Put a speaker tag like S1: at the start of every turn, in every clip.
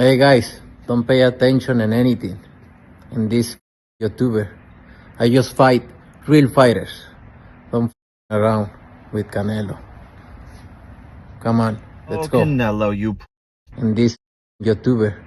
S1: Hey guys, don't pay attention in anything in this YouTuber. I just fight real fighters. Don't around with Canelo. Come on, let's go.
S2: Canelo, you.
S1: In this YouTuber,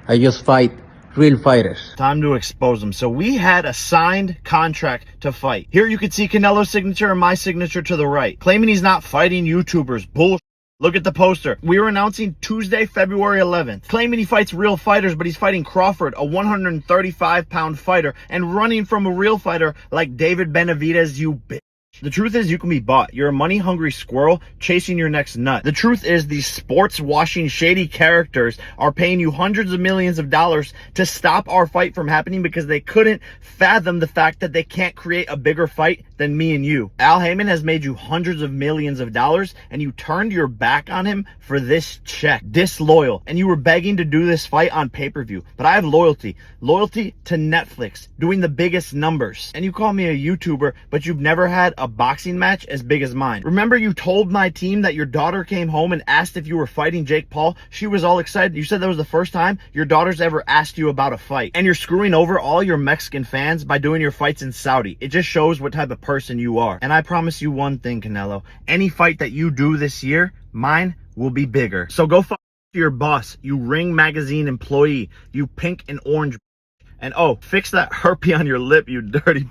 S1: I just fight real fighters.
S2: Time to expose them. So we had a signed contract to fight. Here you can see Canelo's signature and my signature to the right. Claiming he's not fighting YouTubers. Bullshit. Look at the poster. We were announcing Tuesday, February 11th. Claiming he fights real fighters, but he's fighting Crawford, a 135-pound fighter, and running from a real fighter like David Benavidez, you bitch. The truth is you can be bought. You're a money-hungry squirrel chasing your next nut. The truth is these sports-washing shady characters are paying you hundreds of millions of dollars to stop our fight from happening because they couldn't fathom the fact that they can't create a bigger fight than me and you. Al Heyman has made you hundreds of millions of dollars and you turned your back on him for this check. Disloyal. And you were begging to do this fight on pay-per-view. But I have loyalty. Loyalty to Netflix, doing the biggest numbers. And you call me a YouTuber, but you've never had a boxing match as big as mine. Remember you told my team that your daughter came home and asked if you were fighting Jake Paul? She was all excited. You said that was the first time your daughter's ever asked you about a fight. And you're screwing over all your Mexican fans by doing your fights in Saudi. It just shows what type of person you are. And I promise you one thing, Canelo. Any fight that you do this year, mine will be bigger. So go fuck your boss, you Ring Magazine employee, you pink and orange. And oh, fix that herpes on your lip, you dirty.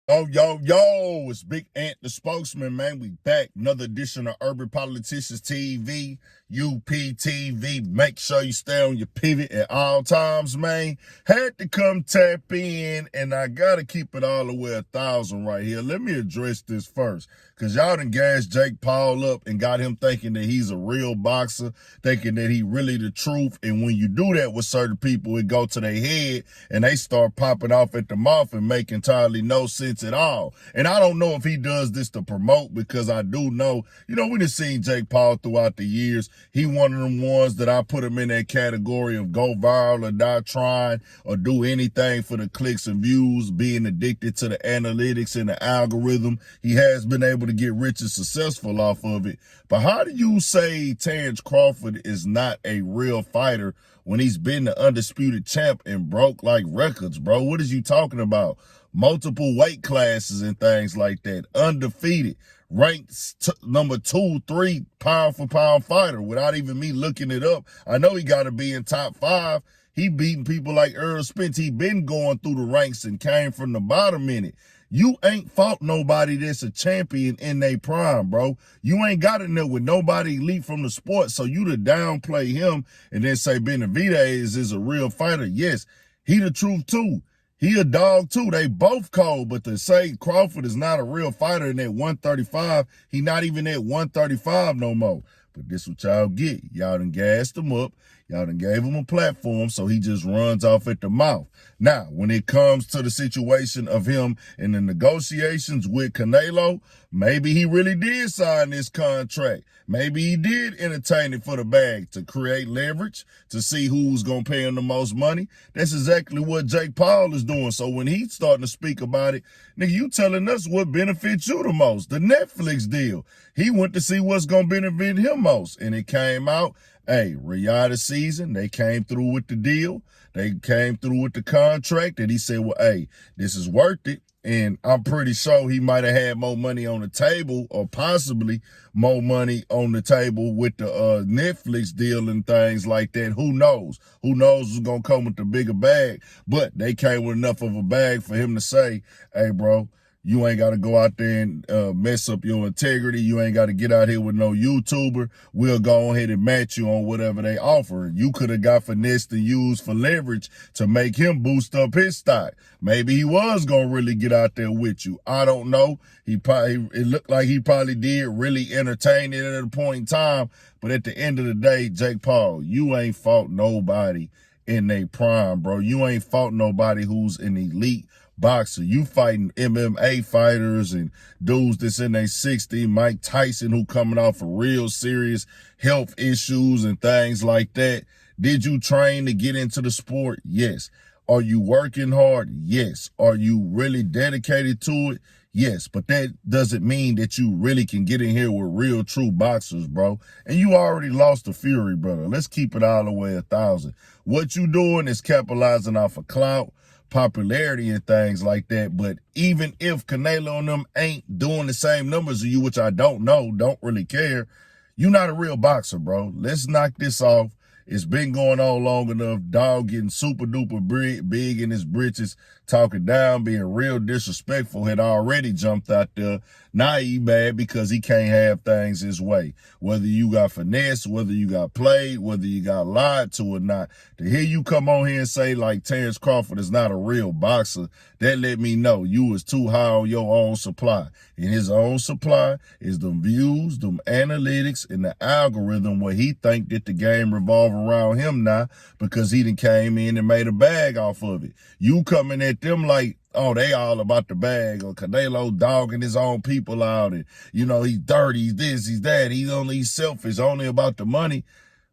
S3: Yo, it's Big Ant, the spokesman, man. We back. Another edition of Urban Politicians TV, UPTV. Make sure you stay on your pivot at all times, man. Had to come tap in, and I got to keep it all the way 1,000 right here. Let me address this first, because y'all done gassed Jake Paul up and got him thinking that he's a real boxer, thinking that he really the truth. And when you do that with certain people, it go to their head, and they start popping off at the mouth and make entirely no sense at all. And I don't know if he does this to promote, because I do know, we done seen Jake Paul throughout the years. He one of them ones that I put him in that category of go viral or die trying or do anything for the clicks and views, being addicted to the analytics and the algorithm. He has been able to get rich and successful off of it. But how do you say Terence Crawford is not a real fighter when he's been the undisputed champ and broke like records, bro? What is you talking about? Multiple weight classes and things like that. Undefeated. Ranked number 2, 3 pound for pound fighter without even me looking it up. I know he got to be in top 5. He beating people like Earl Spence. He been going through the ranks and came from the bottom in it. You ain't fought nobody that's a champion in their prime, bro. You ain't got in there with nobody elite from the sport, so you to downplay him and then say Benavidez is a real fighter. Yes, he the truth too. He a dog too. They both cold, but to say Crawford is not a real fighter in that 135, he not even at 135 no more. But this what y'all get. Y'all done gassed him up. Y'all done gave him a platform, so he just runs off at the mouth. Now, when it comes to the situation of him in the negotiations with Canelo, maybe he really did sign this contract. Maybe he did entertain it for the bag to create leverage, to see who's going to pay him the most money. That's exactly what Jake Paul is doing. So when he's starting to speak about it, nigga, you telling us what benefits you the most, the Netflix deal. He went to see what's going to benefit him most, and it came out, hey, Riyadh season, they came through with the deal. They came through with the contract, and he said, well, hey, this is worth it. And I'm pretty sure he might have had more money on the table, or possibly more money on the table with the Netflix deal and things like that. Who knows? Who knows who's going to come with the bigger bag? But they came with enough of a bag for him to say, hey, bro, you ain't got to go out there and mess up your integrity. You ain't got to get out here with no YouTuber. We'll go ahead and match you on whatever they offer. You could have got finessed and used for leverage to make him boost up his stock. Maybe he was going to really get out there with you. I don't know. It looked like he probably did really entertain it at a point in time. But at the end of the day, Jake Paul, you ain't fought nobody in their prime, bro. You ain't fought nobody who's an elite boxer. You fighting MMA fighters and dudes that's in their 60s, Mike Tyson, who coming off of real serious health issues and things like that. Did you train to get into the sport? Yes. Are you working hard? Yes. Are you really dedicated to it? Yes, but that doesn't mean that you really can get in here with real true boxers, bro. And you already lost to Fury, brother. Let's keep it all the way 1,000. What you doing is capitalizing off of clout, popularity, and things like that. But even if Canelo and them ain't doing the same numbers as you, which I don't know, don't really care, you're not a real boxer, bro. Let's knock this off. It's been going on long enough. Dog getting super duper big in his britches, talking down, being real disrespectful, had already jumped out there. Now he mad because he can't have things his way. Whether you got finesse, whether you got played, whether you got lied to or not. To hear you come on here and say like Terence Crawford is not a real boxer, that let me know you was too high on your own supply. And his own supply is them views, them analytics, and the algorithm where he think that the game revolves around him now because he done came in and made a bag off of it. You coming at them like, oh, they all about the bag, or Canelo dogging his own people out, and, you know, he's dirty, he's this, he's that, he's selfish, only about the money.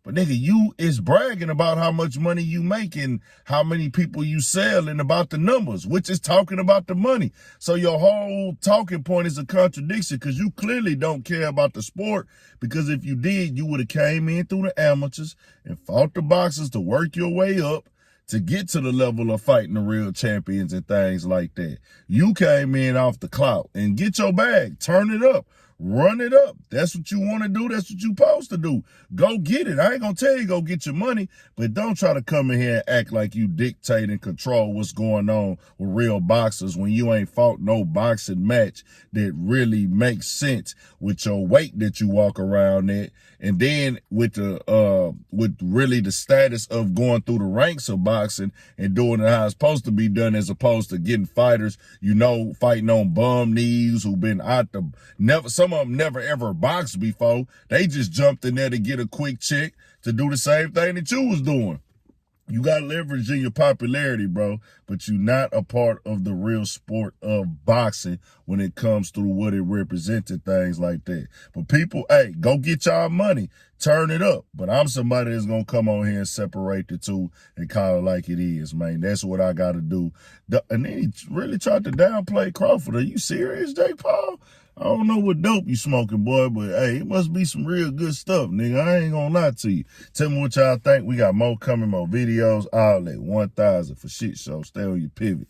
S3: But nigga, you is bragging about how much money you make and how many people you sell and about the numbers, which is talking about the money. So your whole talking point is a contradiction because you clearly don't care about the sport, because if you did, you would have came in through the amateurs and fought the boxers to work your way up to get to the level of fighting the real champions and things like that. You came in off the clout and get your bag, turn it up. Run it up. That's what you want to do. That's what you supposed to do. Go get it. I ain't going to tell you go get your money, but don't try to come in here and act like you dictate and control what's going on with real boxers when you ain't fought no boxing match that really makes sense with your weight that you walk around at. And then with really the status of going through the ranks of boxing and doing it how it's supposed to be done, as opposed to getting fighters, you know, fighting on bum knees who've been out the some of them never ever boxed before. They just jumped in there to get a quick check to do the same thing that you was doing. You got leverage in your popularity, bro, but you're not a part of the real sport of boxing when it comes through what it represented, things like that. But people, hey, go get y'all money. Turn it up. But I'm somebody that's going to come on here and separate the two and call it like it is, man. That's what I got to do. And then he really tried to downplay Crawford. Are you serious, Jake Paul? I don't know what dope you smoking, boy, but hey, it must be some real good stuff, nigga. I ain't gonna lie to you. Tell me what y'all think. We got more coming, more videos, all at 1,000 for shit show. Stay on your pivot.